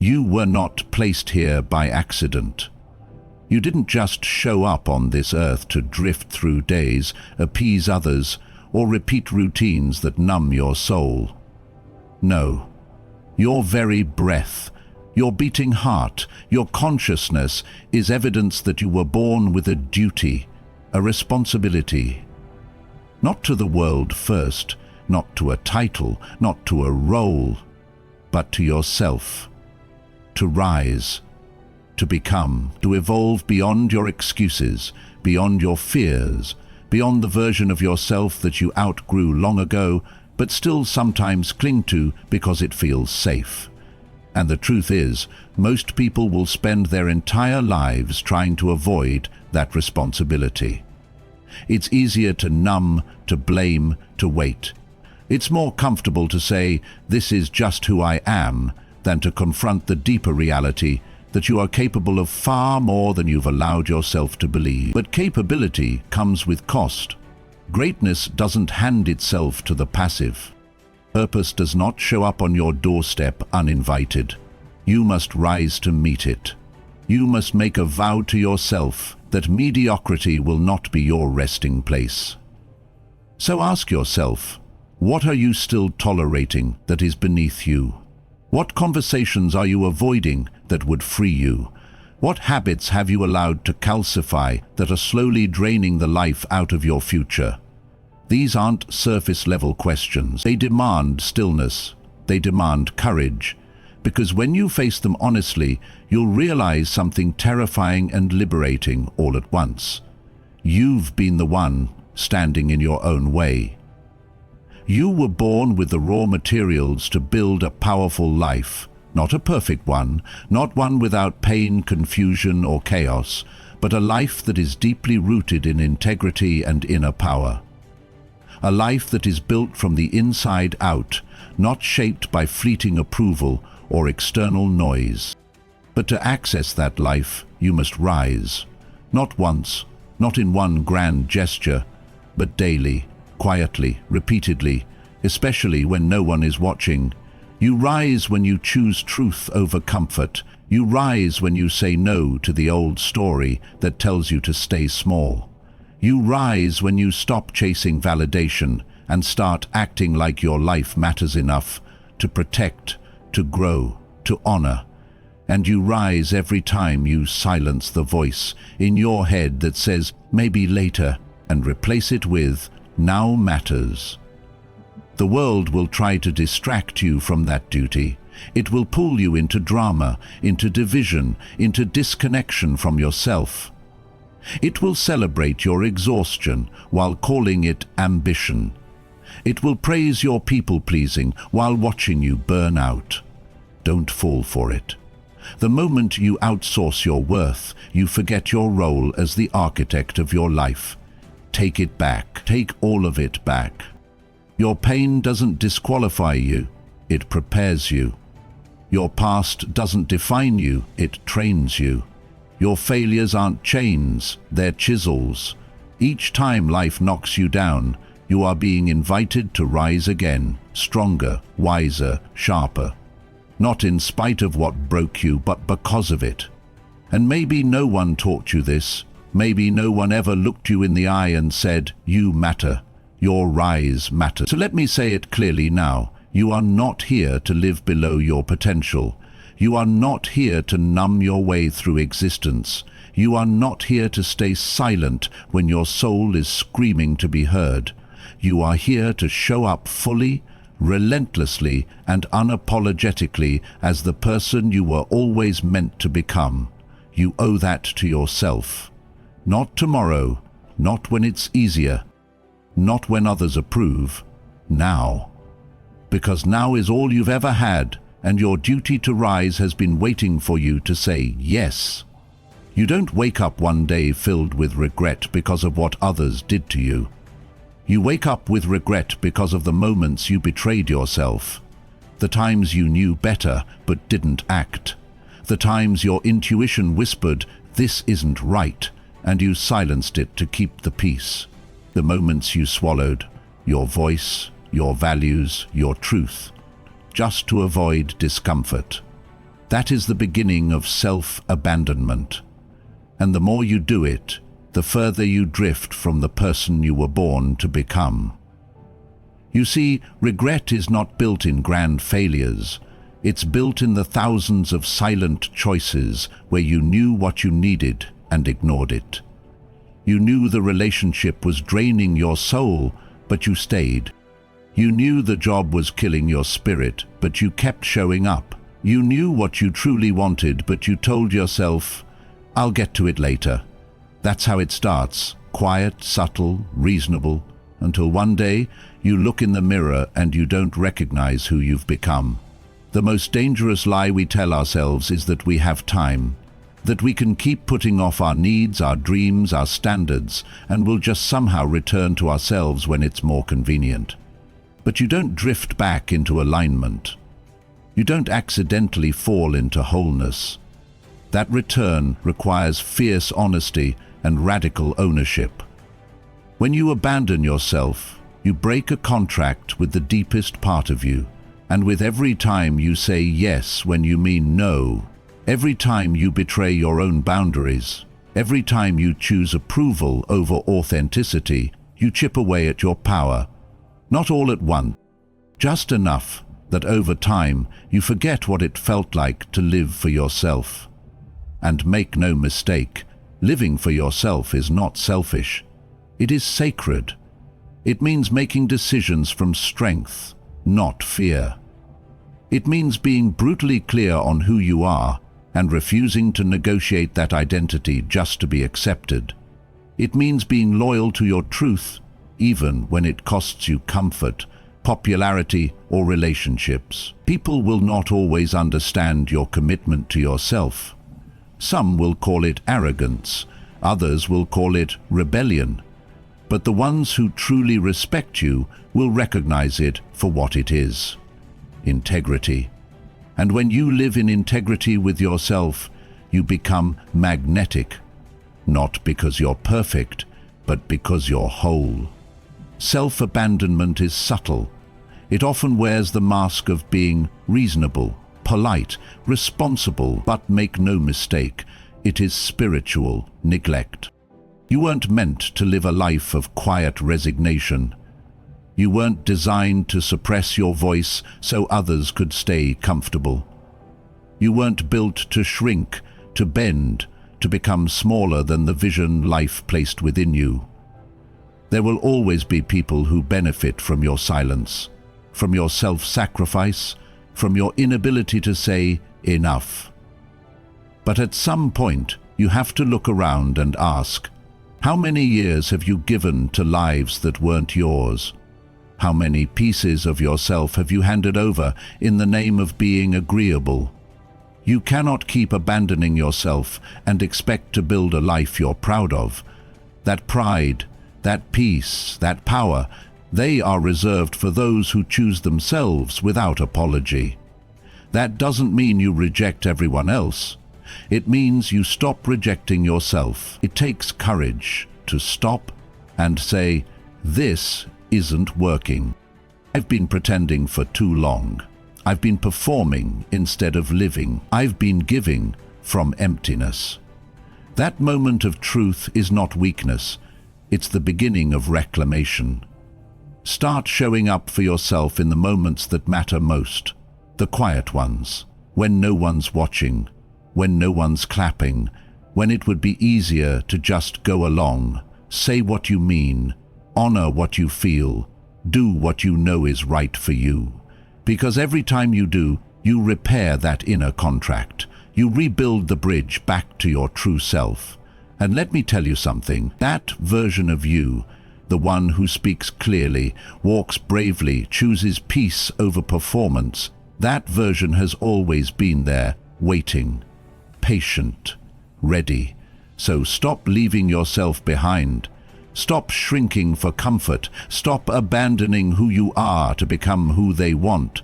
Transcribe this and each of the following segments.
You were not placed here by accident. You didn't just show up on this earth to drift through days, appease others, or repeat routines that numb your soul. No. Your very breath, your beating heart, your consciousness is evidence that you were born with a duty, a responsibility. Not to the world first, not to a title, not to a role, but to yourself. To rise, to become, to evolve beyond your excuses, beyond your fears, beyond the version of yourself that you outgrew long ago, but still sometimes cling to because it feels safe. And the truth is, most people will spend their entire lives trying to avoid that responsibility. It's easier to numb, to blame, to wait. It's more comfortable to say, "This is just who I am," than to confront the deeper reality that you are capable of far more than you've allowed yourself to believe. But capability comes with cost. Greatness doesn't hand itself to the passive. Purpose does not show up on your doorstep uninvited. You must rise to meet it. You must make a vow to yourself that mediocrity will not be your resting place. So ask yourself, what are you still tolerating that is beneath you? What conversations are you avoiding that would free you? What habits have you allowed to calcify that are slowly draining the life out of your future? These aren't surface-level questions. They demand stillness. They demand courage. Because when you face them honestly, you'll realize something terrifying and liberating all at once. You've been the one standing in your own way. You were born with the raw materials to build a powerful life, not a perfect one, not one without pain, confusion, or chaos, but a life that is deeply rooted in integrity and inner power. A life that is built from the inside out, not shaped by fleeting approval or external noise. But to access that life, you must rise. Not once, not in one grand gesture, but daily, quietly, repeatedly, especially when no one is watching. You rise when you choose truth over comfort. You rise when you say no to the old story that tells you to stay small. You rise when you stop chasing validation and start acting like your life matters enough to protect, to grow, to honor. And you rise every time you silence the voice in your head that says, "Maybe later," and replace it with, "Now matters." The world will try to distract you from that duty. It will pull you into drama, into division, into disconnection from yourself. It will celebrate your exhaustion while calling it ambition. It will praise your people-pleasing while watching you burn out. Don't fall for it. The moment you outsource your worth, you forget your role as the architect of your life. Take it back. Take all of it back. Your pain doesn't disqualify you, it prepares you. Your past doesn't define you, it trains you. Your failures aren't chains, they're chisels. Each time life knocks you down, you are being invited to rise again, stronger, wiser, sharper. Not in spite of what broke you, but because of it. And maybe no one taught you this. Maybe no one ever looked you in the eye and said, "You matter. Your rise matters." So let me say it clearly now. You are not here to live below your potential. You are not here to numb your way through existence. You are not here to stay silent when your soul is screaming to be heard. You are here to show up fully, relentlessly, and unapologetically as the person you were always meant to become. You owe that to yourself. Not tomorrow, not when it's easier, not when others approve, now. Because now is all you've ever had, and your duty to rise has been waiting for you to say yes. You don't wake up one day filled with regret because of what others did to you. You wake up with regret because of the moments you betrayed yourself, the times you knew better but didn't act, the times your intuition whispered, "This isn't right," and you silenced it to keep the peace, the moments you swallowed your voice, your values, your truth, just to avoid discomfort. That is the beginning of self-abandonment. And the more you do it, the further you drift from the person you were born to become. You see, regret is not built in grand failures. It's built in the thousands of silent choices where you knew what you needed and ignored it. You knew the relationship was draining your soul, but you stayed. You knew the job was killing your spirit, but you kept showing up. You knew what you truly wanted, but you told yourself, "I'll get to it later." That's how it starts, quiet, subtle, reasonable, until one day you look in the mirror and you don't recognize who you've become. The most dangerous lie we tell ourselves is that we have time, that we can keep putting off our needs, our dreams, our standards, and we'll just somehow return to ourselves when it's more convenient. But you don't drift back into alignment. You don't accidentally fall into wholeness. That return requires fierce honesty and radical ownership. When you abandon yourself, you break a contract with the deepest part of you, and with every time you say yes when you mean no, every time you betray your own boundaries, every time you choose approval over authenticity, you chip away at your power. Not all at once, just enough that over time you forget what it felt like to live for yourself. And make no mistake, living for yourself is not selfish. It is sacred. It means making decisions from strength, not fear. It means being brutally clear on who you are and refusing to negotiate that identity just to be accepted. It means being loyal to your truth, even when it costs you comfort, popularity, or relationships. People will not always understand your commitment to yourself. Some will call it arrogance, others will call it rebellion. But the ones who truly respect you will recognize it for what it is: integrity. And when you live in integrity with yourself, you become magnetic, not because you're perfect, but because you're whole. Self-abandonment is subtle. It often wears the mask of being reasonable, polite, responsible, but make no mistake, it is spiritual neglect. You weren't meant to live a life of quiet resignation. You weren't designed to suppress your voice so others could stay comfortable. You weren't built to shrink, to bend, to become smaller than the vision life placed within you. There will always be people who benefit from your silence, from your self-sacrifice, from your inability to say enough. But at some point, you have to look around and ask, how many years have you given to lives that weren't yours? How many pieces of yourself have you handed over in the name of being agreeable? You cannot keep abandoning yourself and expect to build a life you're proud of. That pride, that peace, that power, they are reserved for those who choose themselves without apology. That doesn't mean you reject everyone else. It means you stop rejecting yourself. It takes courage to stop and say, this isn't working. I've been pretending for too long. I've been performing instead of living. I've been giving from emptiness. That moment of truth is not weakness. It's the beginning of reclamation. Start showing up for yourself in the moments that matter most, the quiet ones, when no one's watching, when no one's clapping, when it would be easier to just go along, say what you mean, honor what you feel, do what you know is right for you. Because every time you do, you repair that inner contract. You rebuild the bridge back to your true self. And let me tell you something, that version of you, the one who speaks clearly, walks bravely, chooses peace over performance, that version has always been there, waiting, patient, ready. So stop leaving yourself behind. Stop shrinking for comfort. Stop abandoning who you are to become who they want.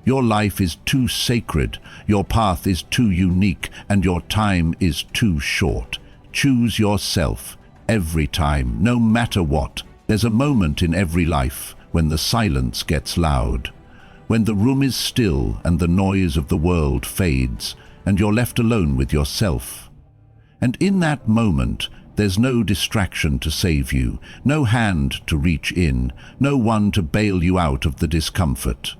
Your life is too sacred, your path is too unique, and your time is too short. Choose yourself every time, no matter what. There's a moment in every life when the silence gets loud, when the room is still and the noise of the world fades, and you're left alone with yourself. And in that moment, there's no distraction to save you, no hand to reach in, no one to bail you out of the discomfort.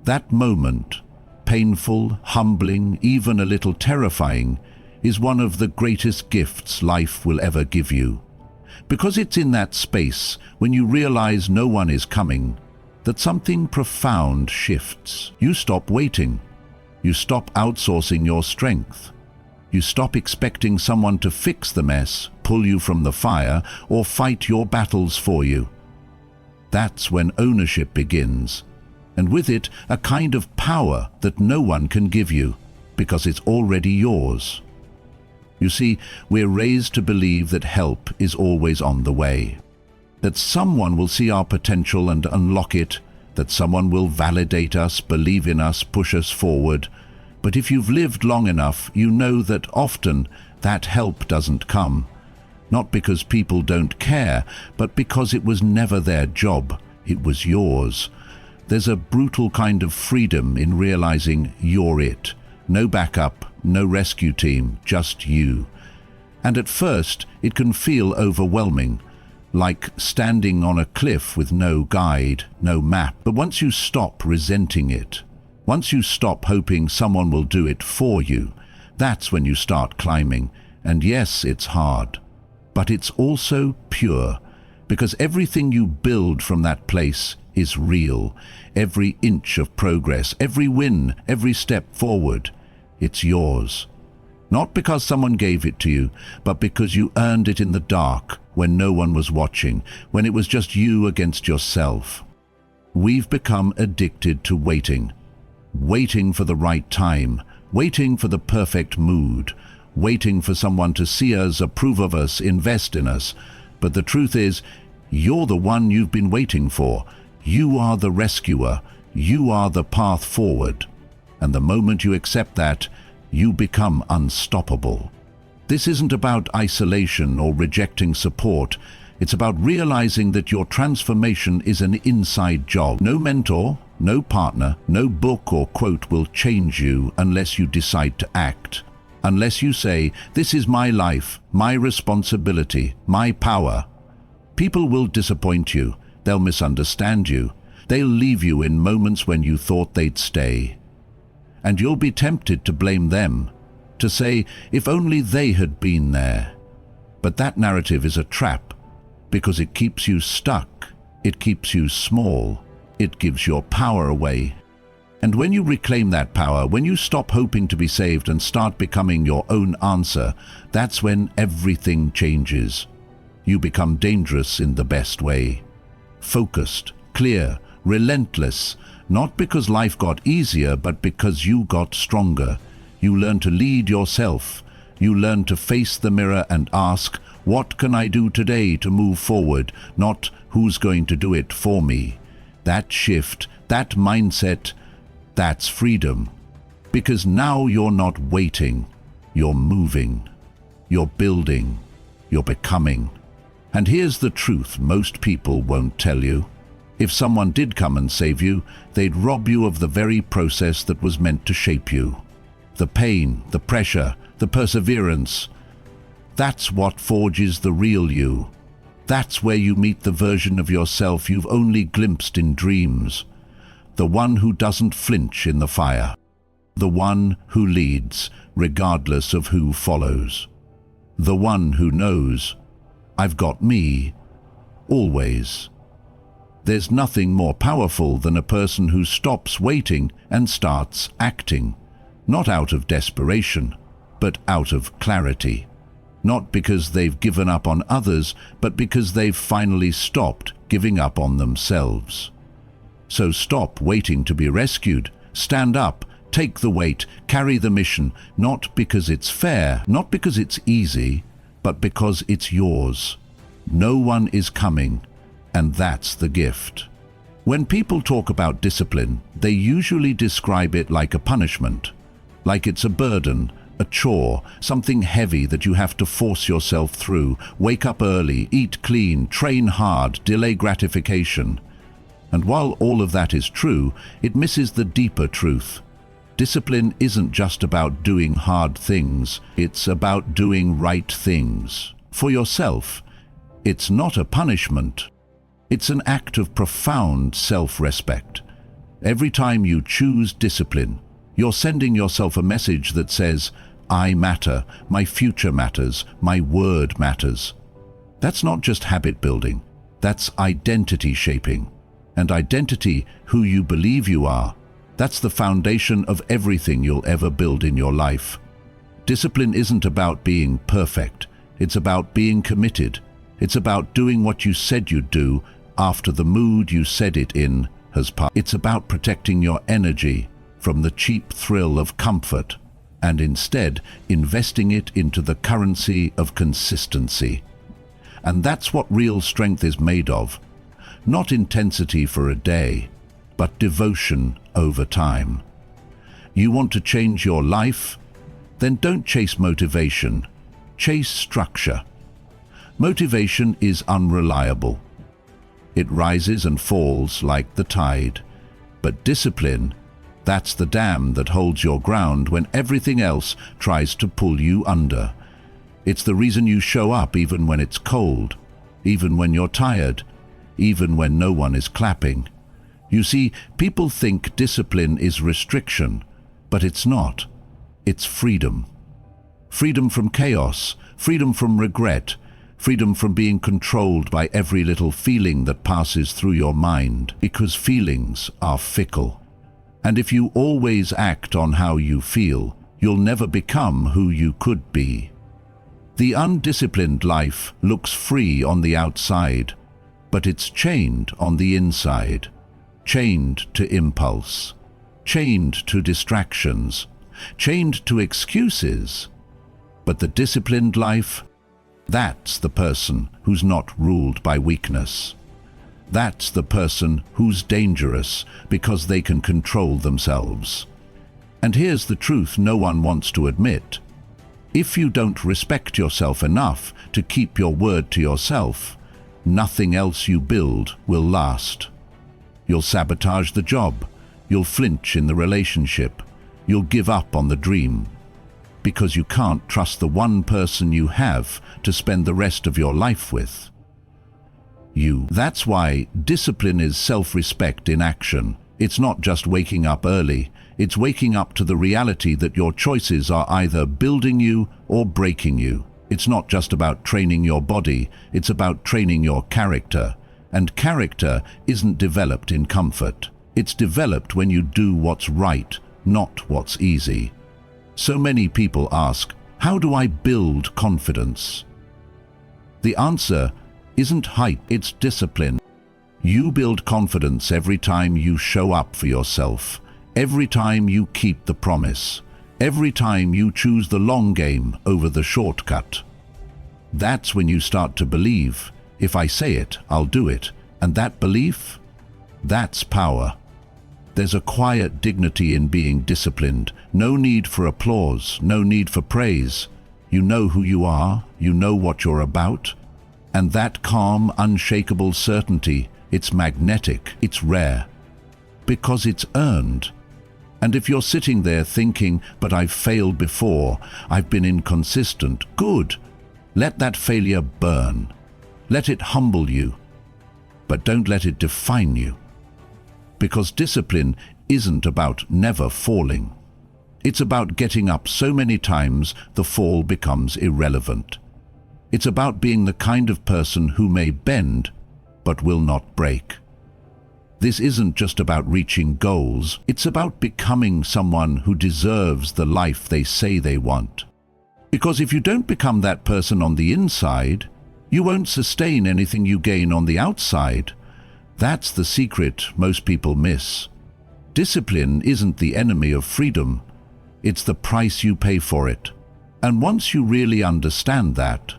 That moment, painful, humbling, even a little terrifying, is one of the greatest gifts life will ever give you. Because it's in that space, when you realize no one is coming, that something profound shifts. You stop waiting. You stop outsourcing your strength. You stop expecting someone to fix the mess, pull you from the fire, or fight your battles for you. That's when ownership begins, and with it a kind of power that no one can give you, because it's already yours. You see, we're raised to believe that help is always on the way, that someone will see our potential and unlock it, that someone will validate us, believe in us, push us forward. But if you've lived long enough, you know that often that help doesn't come, not because people don't care, but because it was never their job, it was yours. There's a brutal kind of freedom in realizing you're it. No backup, no rescue team, just you. And at first, it can feel overwhelming, like standing on a cliff with no guide, no map. But once you stop resenting it, once you stop hoping someone will do it for you, that's when you start climbing. And yes, it's hard, but it's also pure, because everything you build from that place is real. Every inch of progress, every win, every step forward, it's yours. Not because someone gave it to you, but because you earned it in the dark, when no one was watching, when it was just you against yourself. We've become addicted to waiting. Waiting for the right time, waiting for the perfect mood, waiting for someone to see us, approve of us, invest in us. But the truth is, you're the one you've been waiting for. You are the rescuer. You are the path forward. And the moment you accept that, you become unstoppable. This isn't about isolation or rejecting support. It's about realizing that your transformation is an inside job. No mentor, no partner, no book or quote will change you unless you decide to act. Unless you say, "This is my life, my responsibility, my power." People will disappoint you. They'll misunderstand you. They'll leave you in moments when you thought they'd stay. And you'll be tempted to blame them, to say, if only they had been there. But that narrative is a trap, because it keeps you stuck, it keeps you small, it gives your power away. And when you reclaim that power, when you stop hoping to be saved and start becoming your own answer, that's when everything changes. You become dangerous in the best way. Focused, clear, relentless, not because life got easier, but because you got stronger. You learn to lead yourself. You learn to face the mirror and ask, what can I do today to move forward? Not who's going to do it for me. That shift, that mindset, that's freedom. Because now you're not waiting, you're moving, you're building, you're becoming. And here's the truth most people won't tell you. If someone did come and save you, they'd rob you of the very process that was meant to shape you. The pain, the pressure, the perseverance. That's what forges the real you. That's where you meet the version of yourself you've only glimpsed in dreams. The one who doesn't flinch in the fire. The one who leads, regardless of who follows. The one who knows, I've got me, always. There's nothing more powerful than a person who stops waiting and starts acting, not out of desperation, but out of clarity. Not because they've given up on others, but because they've finally stopped giving up on themselves. So stop waiting to be rescued. Stand up, take the weight, carry the mission, not because it's fair, not because it's easy, but because it's yours. No one is coming. And that's the gift. When people talk about discipline, they usually describe it like a punishment, like it's a burden, a chore, something heavy that you have to force yourself through, wake up early, eat clean, train hard, delay gratification. And while all of that is true, it misses the deeper truth. Discipline isn't just about doing hard things, it's about doing right things. For yourself, it's not a punishment. It's an act of profound self-respect. Every time you choose discipline, you're sending yourself a message that says, I matter, my future matters, my word matters. That's not just habit building, that's identity shaping. And identity, who you believe you are, that's the foundation of everything you'll ever build in your life. Discipline isn't about being perfect, it's about being committed. It's about doing what you said you'd do after the mood you said it in has passed. It's about protecting your energy from the cheap thrill of comfort and instead investing it into the currency of consistency. And that's what real strength is made of. Not intensity for a day, but devotion over time. You want to change your life? Then don't chase motivation, chase structure. Motivation is unreliable. It rises and falls like the tide. But discipline, that's the dam that holds your ground when everything else tries to pull you under. It's the reason you show up even when it's cold, even when you're tired, even when no one is clapping. You see, people think discipline is restriction, but it's not. It's freedom. Freedom from chaos, freedom from regret, freedom from being controlled by every little feeling that passes through your mind, because feelings are fickle. And if you always act on how you feel, you'll never become who you could be. The undisciplined life looks free on the outside, but it's chained on the inside. Chained to impulse, chained to distractions, chained to excuses. But the disciplined life, that's the person who's not ruled by weakness. That's the person who's dangerous because they can control themselves. And here's the truth no one wants to admit. If you don't respect yourself enough to keep your word to yourself, nothing else you build will last. You'll sabotage the job, you'll flinch in the relationship, you'll give up on the dream, because you can't trust the one person you have to spend the rest of your life with. That's why discipline is self-respect in action. It's not just waking up early, it's waking up to the reality that your choices are either building you or breaking you. It's not just about training your body, it's about training your character. And character isn't developed in comfort. It's developed when you do what's right, not what's easy. So many people ask, how do I build confidence? The answer isn't hype, it's discipline. You build confidence every time you show up for yourself, every time you keep the promise, every time you choose the long game over the shortcut. That's when you start to believe, if I say it, I'll do it. And that belief? That's power. There's a quiet dignity in being disciplined. No need for applause, no need for praise. You know who you are, you know what you're about. And that calm, unshakable certainty, it's magnetic, it's rare. Because it's earned. And if you're sitting there thinking, but I've failed before, I've been inconsistent, good. Let that failure burn. Let it humble you, but don't let it define you. Because discipline isn't about never falling. It's about getting up so many times the fall becomes irrelevant. It's about being the kind of person who may bend, but will not break. This isn't just about reaching goals, it's about becoming someone who deserves the life they say they want. Because if you don't become that person on the inside, you won't sustain anything you gain on the outside. That's the secret most people miss. Discipline isn't the enemy of freedom, it's the price you pay for it. And once you really understand that,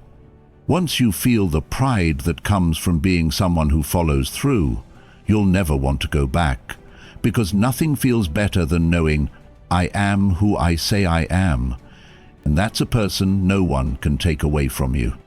once you feel the pride that comes from being someone who follows through, you'll never want to go back, because nothing feels better than knowing, I am who I say I am, and that's a person no one can take away from you.